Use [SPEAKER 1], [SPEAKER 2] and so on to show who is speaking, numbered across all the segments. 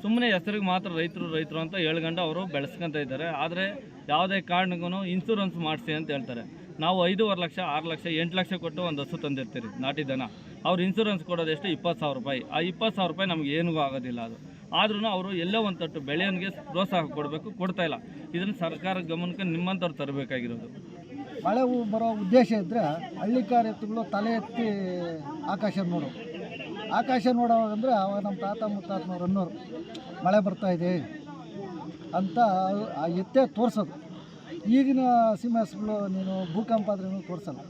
[SPEAKER 1] ಸುಮ್ಮನೆ ಹೆಸರಿಗೆ ಮಾತ್ರ ರೈತರು ಅಂತ ಹೇಳ್ಕೊಂಡು ಅವರು ಬೆಳೆಸ್ಕೊತ ಇದ್ದಾರೆ. ಆದರೆ ಯಾವುದೇ ಕಾರಣಕ್ಕೂ ಇನ್ಶೂರೆನ್ಸ್ ಮಾಡಿಸಿ ಅಂತ ಹೇಳ್ತಾರೆ. ನಾವು 5.5 ಲಕ್ಷ 6 ಲಕ್ಷ 8 ಲಕ್ಷ ಕೊಟ್ಟು ಒಂದು ಹಸು ತಂದಿರ್ತೀರಿ ನಾಟಿ ದನ. ಅವ್ರು ಇನ್ಶೂರೆನ್ಸ್ ಕೊಡೋದು ಎಷ್ಟು? 20,000 ರೂಪಾಯಿ. ಆ 20,000 ರೂಪಾಯಿ ನಮ್ಗೆ ಏನಿಗೂ ಆಗೋದಿಲ್ಲ. ಅದು ಆದ್ರೂ ಅವರು ಎಲ್ಲೋ ಒಂದು ತಟ್ಟು ಬೆಳೆಯೋನಿಗೆ ಪ್ರೋತ್ಸಾಹ ಕೊಡಬೇಕು, ಕೊಡ್ತಾಯಿಲ್ಲ. ಇದನ್ನು ಸರ್ಕಾರ ಗಮನಕ್ಕೆ ನಿಮ್ಮಂಥವ್ರು ತರಬೇಕಾಗಿರೋದು.
[SPEAKER 2] ಮಳೆ ಬರೋ ಉದ್ದೇಶ ಇದ್ದರೆ ಹಳ್ಳಿಕಾರ ಎತ್ತುಗಳು ತಲೆ ಎತ್ತಿ ಆಕಾಶ ನೋಡೋವಾಗಂದರೆ ಅವಾಗ ನಮ್ಮ ತಾತ ಮುತ್ತಾತನವ್ರು ಅನ್ನೋರು ಮಳೆ ಬರ್ತಾಯಿದೆ ಅಂತ ಆ ಎತ್ತೇ ತೋರಿಸೋದು. ಈಗಿನ ಸಿಮೆಸ್ಗಳು ನೀನು ಭೂಕಂಪ ಆದ್ರೂ ತೋರಿಸಲ್ಲ.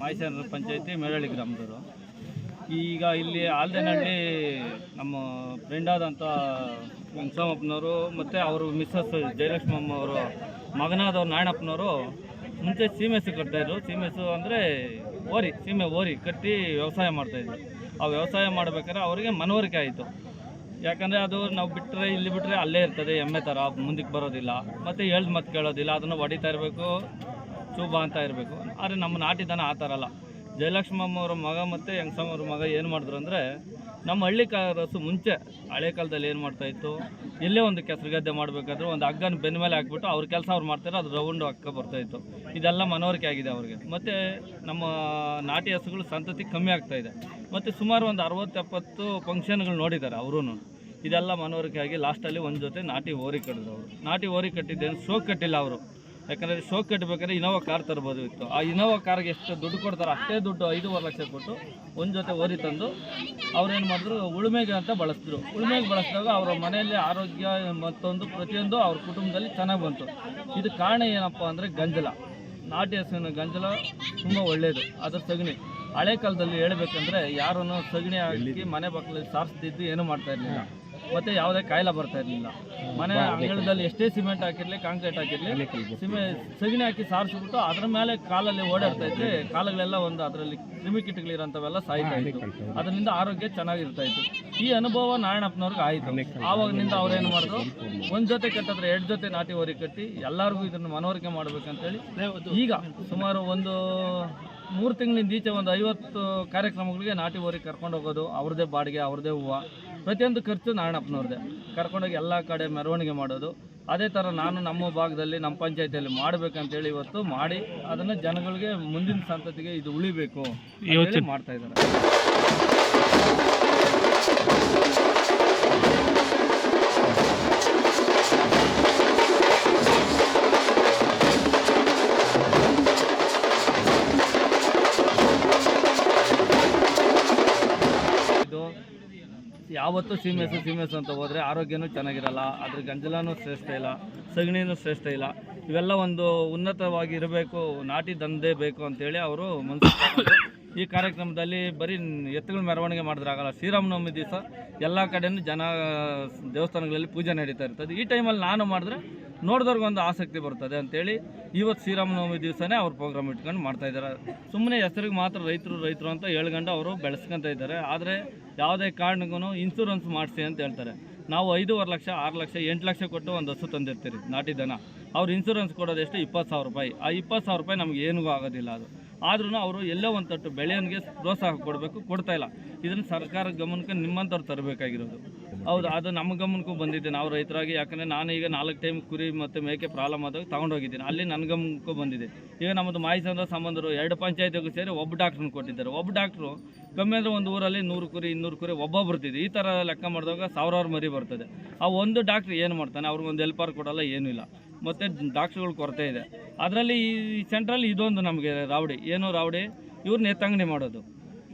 [SPEAKER 1] ಮಾಯಸೇನರ ಪಂಚಾಯತಿ ಮೇಳಳ್ಳಿ ಗ್ರಾಮದವರು. ಈಗ ಇಲ್ಲಿ ಆಲ್ದೇನಹಳ್ಳಿ ನಮ್ಮ ಫ್ರೆಂಡ್ ಆದಂಥ ವೆಂಕಟರಾಮಪ್ಪನವರು ಮತ್ತು ಅವರು ಮಿಸ್ಸಸ್ ಜಯಲಕ್ಷ್ಮಮ್ಮ ಅವರು ಮಗನಾದವ್ರು ನಾರಾಯಣಪ್ಪನವರು ಮುಂಚೆ ಸೀಮೆಸು ಕಟ್ತಾಯಿದ್ರು. ಸೀಮೆಸು ಅಂದರೆ ಸೀಮೆ ಓರಿ ಕಟ್ಟಿ ವ್ಯವಸಾಯ ಮಾಡ್ತಾಯಿದ್ರು. ಆ ವ್ಯವಸಾಯ ಮಾಡಬೇಕಾದ್ರೆ ಅವರಿಗೆ ಮನವರಿಕೆ ಆಯಿತು. ಯಾಕಂದರೆ ಅದು ನಾವು ಬಿಟ್ಟರೆ ಇಲ್ಲಿ ಬಿಟ್ಟರೆ ಅಲ್ಲೇ ಇರ್ತದೆ, ಎಮ್ಮೆ ಥರ ಮುಂದಕ್ಕೆ ಬರೋದಿಲ್ಲ, ಮತ್ತು ಹೇಳ್ದು ಮತ್ತೆ ಕೇಳೋದಿಲ್ಲ, ಅದನ್ನು ಹೊಡಿತಾ ಇರಬೇಕು, ಚೂಬ ಅಂತ ಇರಬೇಕು. ಆದರೆ ನಮ್ಮ ನಾಟಿ ದನ ಆ ಥರ ಅಲ್ಲ. ಜಯಲಕ್ಷ್ಮಮ್ಮವ್ರ ಮಗ ಮತ್ತು ಯಂಗಸಮ್ಮವ್ರ ಮಗ ಏನು ಮಾಡಿದ್ರು ಅಂದರೆ, ನಮ್ಮ ಹಳ್ಳಿಕಾರಸು ಮುಂಚೆ ಹಳೆ ಕಾಲದಲ್ಲಿ ಏನು ಮಾಡ್ತಾಯಿತ್ತು, ಎಲ್ಲೇ ಒಂದು ಕೆಸರು ಗದ್ದೆ ಮಾಡಬೇಕಾದ್ರೂ ಒಂದು ಹಗ್ಗನ ಬೆನ್ನ ಮೇಲೆ ಹಾಕ್ಬಿಟ್ಟು ಅವ್ರ ಕೆಲಸ ಅವ್ರು ಮಾಡ್ತಾರೆ, ಅದು ರೌಂಡು ಹಕ್ಕ ಬರ್ತಾಯಿತ್ತು. ಇದೆಲ್ಲ ಮನವರಿಕೆ ಆಗಿದೆ ಅವ್ರಿಗೆ. ಮತ್ತು ನಮ್ಮ ನಾಟಿ ಹಸುಗಳು ಸಂತತಿ ಕಮ್ಮಿ ಆಗ್ತಾಯಿದೆ. ಮತ್ತು ಸುಮಾರು ಒಂದು 60-70 ಫಂಕ್ಷನ್ಗಳು ನೋಡಿದ್ದಾರೆ ಅವರೂ. ಇದೆಲ್ಲ ಮನವರಿಕೆ ಆಗಿ ಲಾಸ್ಟಲ್ಲಿ ಒಂದು ಜೊತೆ ನಾಟಿ ಓರಿ ಕಟ್ಟಿದ್ರು. ಅವರು ನಾಟಿ ಓರಿ ಕಟ್ಟಿದ್ದೇನು ಶೋಕ್ ಕಟ್ಟಿಲ್ಲ ಅವರು. ಯಾಕಂದರೆ ಶೋಕ್ ಕಟ್ಟಬೇಕಾದ್ರೆ ಇನೋವಾ ಕಾರ್ ತರ್ಬೋದು ಇತ್ತು. ಆ ಇನೋವಾ ಕಾರ್ಗೆ ಎಷ್ಟು ದುಡ್ಡು ಕೊಡ್ತಾರೆ ಅಷ್ಟೇ ದುಡ್ಡು 5.5 ಲಕ್ಷ ಕೊಟ್ಟು ಒಂದು ಜೊತೆ ಓರಿ ತಂದು ಅವ್ರೇನು ಮಾಡಿದ್ರು, ಉಳುಮೆಗೆ ಅಂತ ಬಳಸಿದ್ರು. ಉಳುಮೆಗೆ ಬಳಸಿದಾಗ ಅವರ ಮನೆಯಲ್ಲಿ ಆರೋಗ್ಯ ಮತ್ತೊಂದು ಪ್ರತಿಯೊಂದು ಅವ್ರ ಕುಟುಂಬದಲ್ಲಿ ಚೆನ್ನಾಗಿ ಬಂತು. ಇದು ಕಾರಣ ಏನಪ್ಪ ಅಂದರೆ ಗಂಜಲ. ನಾಟಿ ಹಸುವಿನ ಗಂಜಲ ತುಂಬ ಒಳ್ಳೆಯದು. ಅದರ ಸಗಣಿ ಹಳೆ ಕಾಲದಲ್ಲಿ ಹೇಳಬೇಕಂದ್ರೆ ಯಾರನ್ನು ಸಗಣಿ ಹಾಕಿ ಮನೆ ಬಾಗಿಲಲ್ಲಿ ಸಾರಿಸ್ತಿದ್ದು ಏನೂ ಮಾಡ್ತಾ ಇರಲಿಲ್ಲ. ಮತ್ತು ಯಾವುದೇ ಕಾಯಿಲೆ ಬರ್ತಾ ಇರಲಿಲ್ಲ. ಮನೆ ಅಂಗಳದಲ್ಲಿ ಎಷ್ಟೇ ಸಿಮೆಂಟ್ ಹಾಕಿರಲಿ, ಕಾಂಕ್ರೀಟ್ ಹಾಕಿರಲಿ, ಸಗಣಿ ಹಾಕಿ ಸಾರಿಸ್ಬಿಟ್ಟು ಅದರ ಮೇಲೆ ಕಾಲಲ್ಲಿ ಓಡಾಡ್ತಾ ಇದ್ರೆ ಕಾಲುಗಳೆಲ್ಲ ಒಂದು ಅದರಲ್ಲಿ ಕ್ರಿಮಿಕೀಟಗಳಿರೋಂಥವೆಲ್ಲ ಸಾಯ್ತಾ ಇತ್ತು. ಅದರಿಂದ ಆರೋಗ್ಯ ಚೆನ್ನಾಗಿರ್ತಾ ಇತ್ತು. ಈ ಅನುಭವ ನಾರಾಯಣಪ್ಪನವ್ರಿಗೆ ಆಯಿತು. ಆವಾಗಿನಿಂದ ಅವ್ರೇನು ಮಾಡಿದ್ರು, ಒಂದು ಜೊತೆ ಕಟ್ಟಿದ್ರೆ 2 ಜೊತೆ ನಾಟಿ ಓರಿ ಕಟ್ಟಿ ಎಲ್ಲರಿಗೂ ಇದನ್ನು ಮನವರಿಕೆ ಮಾಡಬೇಕಂತೇಳಿ ಈಗ ಸುಮಾರು ಒಂದು 3 ತಿಂಗಳಿಂದ ಈಚೆ ಒಂದು 50 ಕಾರ್ಯಕ್ರಮಗಳಿಗೆ ನಾಟಿ ಓರಿ ಕರ್ಕೊಂಡು ಹೋಗೋದು. ಅವ್ರದ್ದೇ ಬಾಡಿಗೆ, ಅವ್ರದ್ದೇ ಹೂವು, ಪ್ರತಿಯೊಂದು ಖರ್ಚು ನಾರಾಯಣಪ್ಪನವ್ರದ್ದೇ. ಕರ್ಕೊಂಡೋಗಿ ಎಲ್ಲ ಕಡೆ ಮೆರವಣಿಗೆ ಮಾಡೋದು. ಅದೇ ಥರ ನಾನು ನಮ್ಮ ಭಾಗದಲ್ಲಿ ನಮ್ಮ ಪಂಚಾಯತಿಯಲ್ಲಿ ಮಾಡಬೇಕಂತೇಳಿ ಇವತ್ತು ಮಾಡಿ ಅದನ್ನು ಜನಗಳಿಗೆ ಮುಂದಿನ ಸಂತತಿಗೆ ಇದು ಉಳಿಬೇಕು ಯೋಚನೆ ಮಾಡ್ತಾ ಇದ್ದಾರೆ. ಯಾವತ್ತೂ ಸೀಮೆಸು ಅಂತ ಹೋದರೆ ಆರೋಗ್ಯನೂ ಚೆನ್ನಾಗಿರಲ್ಲ. ಅದ್ರ ಗಂಜಲನೂ ಶ್ರೇಷ್ಠ ಇಲ್ಲ, ಸಗಣಿನೂ ಶ್ರೇಷ್ಠ ಇಲ್ಲ. ಇವೆಲ್ಲ ಒಂದು ಉನ್ನತವಾಗಿ ಇರಬೇಕು, ನಾಟಿ ದಂಧೆ ಬೇಕು ಅಂತೇಳಿ ಅವರು ಮನಸ್ಸು. ಈ ಕಾರ್ಯಕ್ರಮದಲ್ಲಿ ಬರೀ ಎತ್ತುಗಳ ಮೆರವಣಿಗೆ ಮಾಡಿದ್ರಾಗಲ್ಲ. ಶ್ರೀರಾಮನವಮಿ ದಿವಸ ಎಲ್ಲ ಕಡೆಯೂ ದೇವಸ್ಥಾನಗಳಲ್ಲಿ ಪೂಜೆ ನಡೀತಾ ಇರ್ತದೆ. ಈ ಟೈಮಲ್ಲಿ ನಾನು ಮಾಡಿದ್ರೆ ನೋಡಿದವ್ರಿಗೊಂದು ಆಸಕ್ತಿ ಬರ್ತದೆ ಅಂತೇಳಿ ಇವತ್ತು ಶ್ರೀರಾಮನವಮಿ ದಿವಸನೇ ಅವ್ರು ಪ್ರೋಗ್ರಾಮ್ ಇಟ್ಕೊಂಡು ಮಾಡ್ತಾಯಿದ್ದಾರೆ. ಸುಮ್ಮನೆ ಹೆಸರಿಗೆ ಮಾತ್ರ ರೈತರು ಅಂತ ಹೇಳ್ಕೊಂಡು ಅವರು ಬೆಳೆಸ್ಕೊತ ಇದ್ದಾರೆ. ಆದರೆ ಯಾವುದೇ ಕಾರಣಕ್ಕೂ ಇನ್ಶೂರೆನ್ಸ್ ಮಾಡಿಸಿ ಅಂತ ಹೇಳ್ತಾರೆ. ನಾವು 5.5 ಲಕ್ಷ 6 ಲಕ್ಷ 8 ಲಕ್ಷ ಕೊಟ್ಟು ಒಂದು ಹಸು ತಂದಿರ್ತೀರಿ ನಾಟಿ ದನ. ಅವ್ರು ಇನ್ಸೂರೆನ್ಸ್ ಕೊಡೋದು ಎಷ್ಟು 20,000 ರೂಪಾಯಿ. ಆ 20,000 ರೂಪಾಯಿ ನಮ್ಗೆ ಏನಿಗೂ ಆಗೋದಿಲ್ಲ. ಅದು ಆದ್ರೂ ಅವರು ಎಲ್ಲೋ ಒಂದು ತಟ್ಟು ಬೆಳೆಯೋನಿಗೆ ಪ್ರೋತ್ಸಾಹ ಕೊಡಬೇಕು, ಕೊಡ್ತಾಯಿಲ್ಲ. ಇದನ್ನು ಸರ್ಕಾರ ಗಮನಕ್ಕೆ ನಿಮ್ಮಂಥವ್ರು ತರಬೇಕಾಗಿರೋದು. ಹೌದು, ಅದು ನಮ್ಮ ಗಮನಕ್ಕೂ ಬಂದಿದೆ ನಾವು ರೈತರಾಗಿ. ಯಾಕಂದರೆ ನಾನು ಈಗ 4 ಟೈಮ್ ಕುರಿ ಮತ್ತು ಮೇಕೆ ಪ್ರಾಬ್ಲಮ್ ಆದಾಗ ತೊಗೊಂಡೋಗಿದ್ದೀನಿ, ಅಲ್ಲಿ ನನ್ನ ಗಮನಕ್ಕೂ ಬಂದಿದೆ. ಈಗ ನಮ್ಮದು ಮಾಹಿಸಂದ್ರ ಸಂಬಂಧರು 2 ಪಂಚಾಯತಿಗೂ ಸೇರಿ ಒಬ್ಬ ಡಾಕ್ಟ್ರನ್ನ ಕೊಟ್ಟಿದ್ದಾರೆ. ಒಬ್ಬ ಡಾಕ್ಟ್ರು ಕಮ್ಮಿ ಅಂದರೆ ಒಂದು ಊರಲ್ಲಿ 100 ಕುರಿ 200 ಕುರಿ ಒಬ್ಬ ಬರ್ತಿದೆ. ಈ ಥರ ಲೆಕ್ಕ ಮಾಡಿದಾಗ ಸಾವಿರಾರು ಮರಿ ಬರ್ತದೆ. ಆ ಒಂದು ಡಾಕ್ಟ್ರ್ ಏನು ಮಾಡ್ತಾನೆ? ಅವ್ರಿಗೊಂದು ಹೆಲ್ಪರ್ ಕೊಡಲ್ಲ, ಏನೂ ಇಲ್ಲ. ಮತ್ತು ಡಾಕ್ಟ್ರುಗಳ ಕೊರತೆ ಇದೆ. ಅದರಲ್ಲಿ ಈ ಸೆಂಟ್ರಲ್ಲಿ ಇದೊಂದು ನಮಗೆ ರಾವಡಿ. ಏನು ರಾವಡಿ? ಇವ್ರನ್ನ ಎತ್ತಂಗಡಿ ಮಾಡೋದು.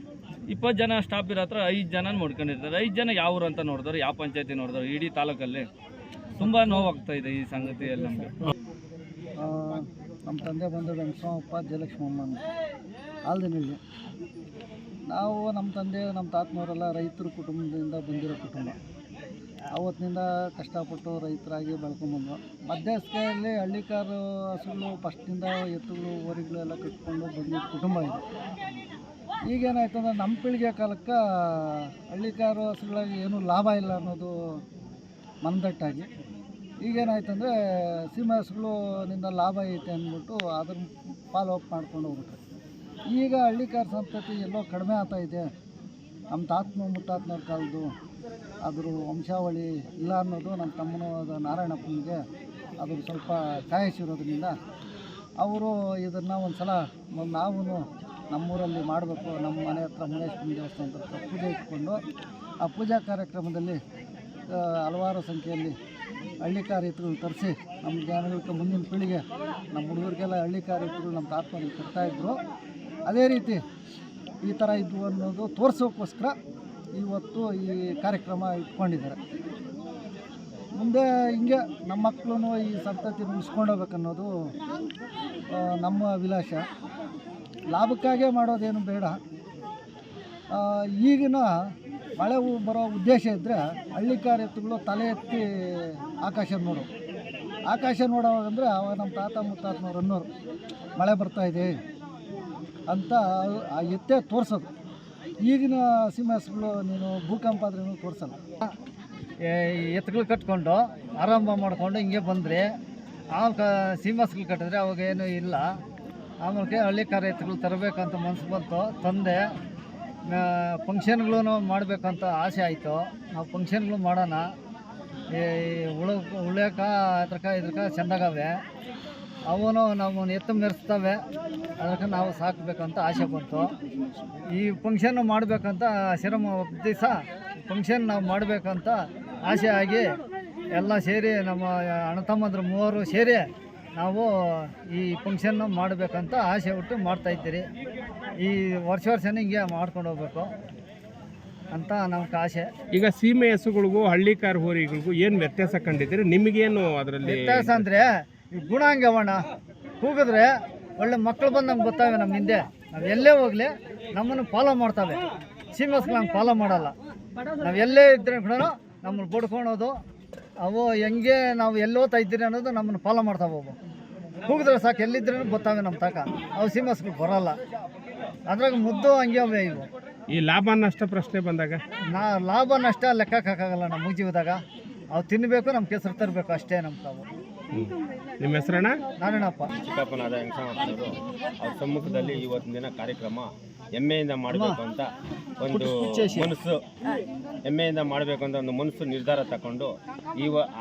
[SPEAKER 1] 20 ಜನ ಸ್ಟಾಫ್ ಇರೋ ಹತ್ರ 5 ಜನ ನೋಡ್ಕೊಂಡಿರ್ತಾರೆ. 5 ಜನ ಯಾವ ಊರು ಅಂತ ನೋಡಿದ್ರು, ಯಾವ ಪಂಚಾಯತಿ ನೋಡಿದ್ರು, ಇಡೀ ತಾಲೂಕಲ್ಲಿ ತುಂಬ ನೋವಾಗ್ತಾ ಇದೆ ಈ ಸಂಗತಿಯಲ್ಲಿ ನಮಗೆ.
[SPEAKER 2] ನಮ್ಮ ತಂದೆ ಬಂದು ವೆಂಕಟರಾಮಪ್ಪ ಜಯಲಕ್ಷ್ಮಮ್ಮ ಆಲ್ದಿನಹಳ್ಳಿ. ನಾವು ನಮ್ಮ ತಂದೆ ನಮ್ಮ ತಾತನವರೆಲ್ಲ ರೈತರ ಕುಟುಂಬದಿಂದ ಬಂದಿರೋ ಕುಟುಂಬ. ಅವತ್ತಿನಿಂದ ಕಷ್ಟಪಟ್ಟು ರೈತರಾಗಿ ಬೆಳ್ಕೊಂಬಂದು ಮಧ್ಯಸ್ಥೆಯಲ್ಲಿ ಹಳ್ಳಿಕಾರು ಹಸುಗಳು ಫಸ್ಟಿಂದ ಎತ್ತುಗಳು ಓರಿಗಳು ಎಲ್ಲ ಕಟ್ಕೊಂಡು ಬಂದಿದ್ದ ಕುಟುಂಬ ಇದು. ಈಗೇನಾಯ್ತು ಅಂದರೆ ನಮ್ಮ ಪೀಳಿಗೆ ಕಾಲಕ್ಕೆ ಹಳ್ಳಿಕಾರು ಹಸುಗಳಿಗೆ ಏನೂ ಲಾಭ ಇಲ್ಲ ಅನ್ನೋದು ಮನದಟ್ಟಾಗಿ ಈಗೇನಾಯ್ತು ಅಂದರೆ ಸೀಮೆ ಹಸುಗಳಿಂದ ಲಾಭ ಐತೆ ಅಂದ್ಬಿಟ್ಟು ಅದನ್ನು ಫಾಲೋ ಅಪ್ ಮಾಡ್ಕೊಂಡು ಹೋಗ್ಬಿಟ್ರೆ ಈಗ ಹಳ್ಳಿಕಾರು ಸಂತತಿ ಎಲ್ಲೋ ಕಡಿಮೆ ಆಗ್ತಾ ಇದೆ. ನಮ್ಮ ಮುತ್ತಾತನವ್ರ ಕಾಲದ್ದು ಅದ್ರ ವಂಶಾವಳಿ ಇಲ್ಲ ಅನ್ನೋದು ನಮ್ಮ ತಮ್ಮನವಾದ ನಾರಾಯಣಪ್ಪನಿಗೆ ಅದ್ರ ಸ್ವಲ್ಪ ಕಾಯಿಸಿರೋದ್ರಿಂದ ಅವರು ಇದನ್ನು ಒಂದು ಸಲ ನಾವು ನಮ್ಮೂರಲ್ಲಿ ಮಾಡಬೇಕು, ನಮ್ಮ ಮನೆ ಹತ್ರ ಮುನೇಶ್ವರನ ದೇವಸ್ಥಾನ ಹತ್ರ ಪೂಜೆ ಇಟ್ಕೊಂಡು ಆ ಪೂಜಾ ಕಾರ್ಯಕ್ರಮದಲ್ಲಿ ಹಲವಾರು ಸಂಖ್ಯೆಯಲ್ಲಿ ಹಳ್ಳಿಕಾರು ಎತ್ತುಗಳು ತರಿಸಿ ನಮ್ಮ ಜನಗಳಿಗೆ ಮುಂದಿನ ಪೀಳಿಗೆ ನಮ್ಮ ಹುಡುಗರಿಗೆಲ್ಲ ಹಳ್ಳಿಕಾರು ಎತ್ತುಗಳು ನಮ್ಮ ತಾತನಿಗೆ ಕೊಡ್ತಾಯಿದ್ರು. ಅದೇ ರೀತಿ ಈ ಥರ ಇದ್ವು ಅನ್ನೋದು ತೋರಿಸೋಕ್ಕೋಸ್ಕರ ಇವತ್ತು ಈ ಕಾರ್ಯಕ್ರಮ ಇಟ್ಕೊಂಡಿದ್ದಾರೆ. ಮುಂದೆ ಹಿಂಗೆ ನಮ್ಮ ಮಕ್ಕಳು ಈ ಸಂತತಿ ಉಳಿಸ್ಕೊಂಡೋಗ್ಬೇಕನ್ನೋದು ನಮ್ಮ ವಿಲಾಸ. ಲಾಭಕ್ಕಾಗೇ ಮಾಡೋದೇನು ಬೇಡ. ಈಗಿನ ಮಳೆ ಬರೋ ಉದ್ದೇಶ ಇದ್ದರೆ ಹಳ್ಳಿಕಾರು ಎತ್ತುಗಳು ತಲೆ ಎತ್ತಿ ಆಕಾಶ ನೋಡೋವಾಗಂದರೆ ಅವಾಗ ನಮ್ಮ ತಾತ ಮುತ್ತಾತನವ್ರು ಅನ್ನೋರು ಮಳೆ ಬರ್ತಾಯಿದೆ ಅಂತ ಆ ಎತ್ತೇ ತೋರಿಸೋದು. ಈಗಿನ ಹಸುಗಳು ನೀನು ಭೂಕಂಪ ಆದ್ರೂ ತೋರಿಸಲ್ಲ. ಎತ್ತುಗಳು ಕಟ್ಕೊಂಡು ಆರಂಭ ಮಾಡಿಕೊಂಡು ಹಿಂಗೆ ಬಂದರೆ ಆಮೇಲೆ ಸೀಮಸ್ಗಳು ಕಟ್ಟಿದ್ರೆ ಅವಾಗ ಏನೂ ಇಲ್ಲ. ಆಮೇಲೆ ಹಳ್ಳಿಕಾರು ಎತ್ತುಗಳು ತರಬೇಕಂತ ಮನಸ್ಸು ಬಂತು, ತಂದೆ. ಫಂಕ್ಷನ್ಗಳೂ ಮಾಡಬೇಕಂತ ಆಸೆ ಆಯಿತು. ನಾವು ಫಂಕ್ಷನ್ಗಳು ಮಾಡೋಣ, ಈ ಉಳ್ಯಕ ಇದ್ರಕ ಚೆಂದಾಗವೆ, ಅವನು ನಮ್ಮನ್ನು ಎತ್ತು ಮೆರೆಸ್ತವೆ, ಅದಕ್ಕೆ ನಾವು ಸಾಕಬೇಕಂತ ಆಸೆ ಬಂತು. ಈ ಫಂಕ್ಷನ್ ಮಾಡಬೇಕಂತ ಶ್ರಮ ದಿವಸ ಫಂಕ್ಷನ್ ನಾವು ಮಾಡಬೇಕಂತ ಆಸೆ ಆಗಿ ಎಲ್ಲ ಸೇರಿ ನಮ್ಮ ಅಣ್ಣ ತಮ್ಮಂದ್ರು 3 ಸೇರಿ ನಾವು ಈ ಫಂಕ್ಷನ್ ಮಾಡಬೇಕಂತ ಆಸೆ ಬಿಟ್ಟು ಮಾಡ್ತಾಯಿದ್ದೀರಿ. ಈ ವರ್ಷನೇ ಹಿಂಗೆ ಮಾಡ್ಕೊಂಡು ಹೋಗ್ಬೇಕು ಅಂತ ನಮ್ಗೆ ಆಸೆ.
[SPEAKER 3] ಈಗ ಸೀಮೆ ಹಸುಗಳಿಗೂ ಹಳ್ಳಿಕಾರು ಹೋರಿಗಳಿಗೂ ಏನು ವ್ಯತ್ಯಾಸ ಕಂಡಿದ್ದೀರಿ? ನಿಮಗೇನು ಅದರಲ್ಲಿ
[SPEAKER 2] ವ್ಯತ್ಯಾಸ ಅಂದರೆ ಈ ಗುಣ ಹಂಗೆ ಅವಣ್ಣ, ಕೂಗಿದ್ರೆ ಒಳ್ಳೆ ಮಕ್ಕಳು ಬಂದು ನಮ್ಗೆ ಗೊತ್ತಾವೆ. ನಮ್ಮ ಹಿಂದೆ ನಾವು ಎಲ್ಲೇ ಹೋಗಲಿ ನಮ್ಮನ್ನು ಫಾಲೋ ಮಾಡ್ತವೆ. ಸೀಮೆ ಹಸುಗಳು ಹಂಗೆ ಫಾಲೋ ಮಾಡಲ್ಲ. ನಾವು ಎಲ್ಲೇ ಇದ್ರೆ ಕೂಡ ನಮ್ಮನ್ನು ಬಡ್ಕೊಳೋದು, ಅವು ಹೆಂಗೆ ನಾವು ಎಲ್ಲಿ ಓದ್ತಾ ಇದ್ದೀರಿ ಅನ್ನೋದು ನಮ್ಮನ್ನು ಫಾಲೋ ಮಾಡ್ತಾವೆ. ಅವು ಕೂಗಿದ್ರೆ ಸಾಕು, ಎಲ್ಲಿದ್ರೂ ಗೊತ್ತಾವೆ ನಮ್ಮ ತಕ. ಅವು ಸೀಮೆ ಹಸುಗಳು ಬರೋಲ್ಲ. ಅದ್ರಾಗ ಮುದ್ದು ಹಂಗೆ ಅವೆ ಇವು.
[SPEAKER 3] ಈ ಲಾಭ ನಷ್ಟ ಪ್ರಶ್ನೆ ಬಂದಾಗ
[SPEAKER 2] ಲಾಭ ನಷ್ಟ ಲೆಕ್ಕಕ್ಕಾಗಲ್ಲ ನಮ್ಮ ಜೀವದಾಗ. ಅವು ತಿನ್ನಬೇಕು, ನಮ್ಮ ಕೆಸರು ತರಬೇಕು, ಅಷ್ಟೇ ನಮ್ಮ ತಾವು.
[SPEAKER 3] ನಿಮ್ಮ ಹೆಸರಣ್ಣ?
[SPEAKER 2] ನಾರಾಯಣಪ್ಪ.
[SPEAKER 4] ಚಿಕ್ಕಪ್ಪನಾದ ವೆಂಕಟರಾಮಪ್ಪನವರು ಅವ್ರ ಸಮ್ಮುಖದಲ್ಲಿ ಇವತ್ತಿನ ದಿನ ಕಾರ್ಯಕ್ರಮ ಹೆಮ್ಮೆಯಿಂದ ಮಾಡಬೇಕು ಅಂತ ಒಂದು ಮನಸ್ಸು, ಹೆಮ್ಮೆಯಿಂದ ಮಾಡಬೇಕು ಅಂತ ಒಂದು ಮನಸ್ಸು ನಿರ್ಧಾರ ತಗೊಂಡು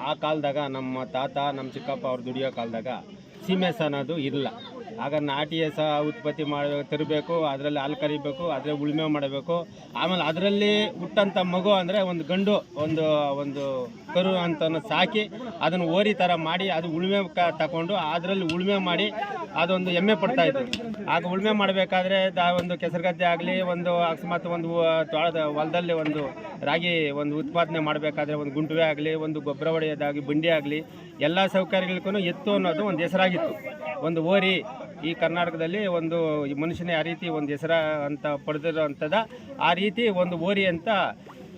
[SPEAKER 4] ಆ ಕಾಲದಾಗ ನಮ್ಮ ತಾತ ನಮ್ಮ ಚಿಕ್ಕಪ್ಪ ಅವ್ರು ದುಡಿಯೋ ಕಾಲದಾಗ ಸೀಮೆ ಹಸು ಅನ್ನೋದು ಇರಲ್ಲ. ಆಗ ನಾಟಿ ಹಸ ಉತ್ಪತ್ತಿ ತರಬೇಕು, ಅದರಲ್ಲಿ ಹಾಲು ಕರಿಬೇಕು, ಅದರಲ್ಲಿ ಉಳುಮೆ ಮಾಡಬೇಕು. ಆಮೇಲೆ ಅದರಲ್ಲಿ ಹುಟ್ಟಂಥ ಮಗು ಅಂದರೆ ಒಂದು ಗಂಡು ಒಂದು ಕರು ಅಂತ ಸಾಕಿ ಅದನ್ನು ಓರಿ ಥರ ಮಾಡಿ ಅದು ಉಳುಮೆ ತಗೊಂಡು ಅದರಲ್ಲಿ ಉಳುಮೆ ಮಾಡಿ ಅದೊಂದು ಹೆಮ್ಮೆ ಪಡ್ತಾಯಿದ್ರು. ಆಗ ಉಳುಮೆ ಮಾಡಬೇಕಾದ್ರೆ ಒಂದು ಕೆಸರುಗದ್ದೆ ಆಗಲಿ, ಒಂದು ಅಕಸ್ಮಾತ್ ಒಂದು ತೋಳದ ಹೊಲದಲ್ಲಿ ಒಂದು ರಾಗಿ ಒಂದು ಉತ್ಪಾದನೆ ಮಾಡಬೇಕಾದ್ರೆ ಒಂದು ಗುಂಟುವೆ ಆಗಲಿ, ಒಂದು ಗೊಬ್ಬರ ಹೊಡೆಯೋದಾಗಲಿ, ಬಂಡಿ ಆಗಲಿ, ಎಲ್ಲ ಸೌಕರ್ಯಗಳಿಗೂ ಎತ್ತು ಅನ್ನೋದು ಒಂದು ಹೆಸರಾಗಿತ್ತು. ಒಂದು ಓರಿ ಈ ಕರ್ನಾಟಕದಲ್ಲಿ ಒಂದು ಮನುಷ್ಯನೇ ಆ ರೀತಿ ಒಂದು ಹೆಸರ ಅಂತ ಪಡೆದಿರೋಂಥದ್ದು, ಆ ರೀತಿ ಒಂದು ಓರಿ ಅಂತ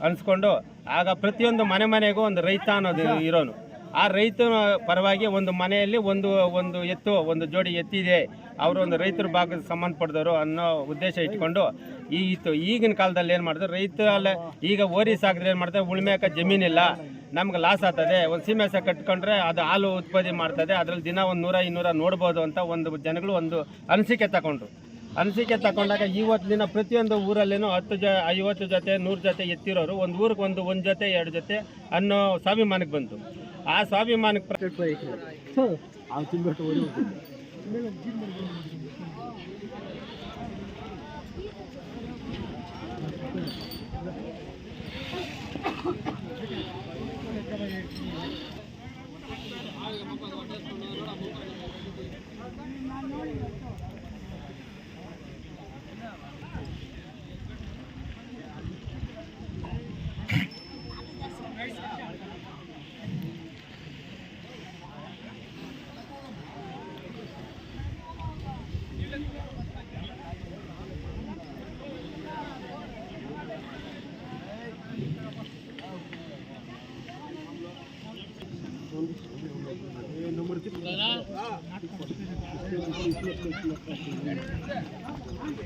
[SPEAKER 4] ಅನಿಸ್ಕೊಂಡು ಆಗ ಪ್ರತಿಯೊಂದು ಮನೆಗೂ ಒಂದು ರೈತ ಅನ್ನೋದು ಇರೋನು. ಆ ರೈತನ ಪರವಾಗಿ ಒಂದು ಮನೆಯಲ್ಲಿ ಒಂದು ಎತ್ತು, ಒಂದು ಜೋಡಿ ಎತ್ತಿದೆ, ಅವರು ಒಂದು ರೈತರ ಭಾಗಕ್ಕೆ ಸಂಬಂಧಪಟ್ಟವರು ಅನ್ನೋ ಉದ್ದೇಶ ಇಟ್ಕೊಂಡು ಈಗಿನ ಕಾಲದಲ್ಲಿ ಏನು ಮಾಡಿದ್ರು, ರೈತರಲ್ಲೇ ಈಗ ಓರಿ ಸಾಕಿದ್ರೆ ಏನು ಮಾಡ್ತಾರೆ, ಉಳ್ಮೆ ಹಾಕೋ ಜಮೀನಿಲ್ಲ, ನಮ್ಗೆ ಲಾಸ್ ಆಗ್ತದೆ, ಒಂದು ಸೀಮೆ ಸಾಕು ಕಟ್ಕೊಂಡ್ರೆ ಅದು ಹಾಲು ಉತ್ಪಾದನೆ ಮಾಡ್ತದೆ, ಅದರಲ್ಲಿ ದಿನ ಒಂದು 100-200 ನೋಡ್ಬೋದು ಅಂತ ಒಂದು ಜನಗಳು ಒಂದು ಅನಿಸಿಕೆ ತಗೊಂಡ್ರು. ಅನಿಸಿಕೆ ತಗೊಂಡಾಗ ಇವತ್ತು ದಿನ ಪ್ರತಿಯೊಂದು ಊರಲ್ಲೇನೋ 50 ಜೊತೆ 100 ಜೊತೆ ಎತ್ತಿರೋರು ಒಂದು ಊರಿಗೆ ಒಂದು ಜೊತೆ 2 ಜೊತೆ ಅನ್ನೋ ಸ್ವಾಭಿಮಾನಕ್ಕೆ ಬಂತು. ಆ ಸ್ವಾಭಿಮಾನಕ್ಕೆ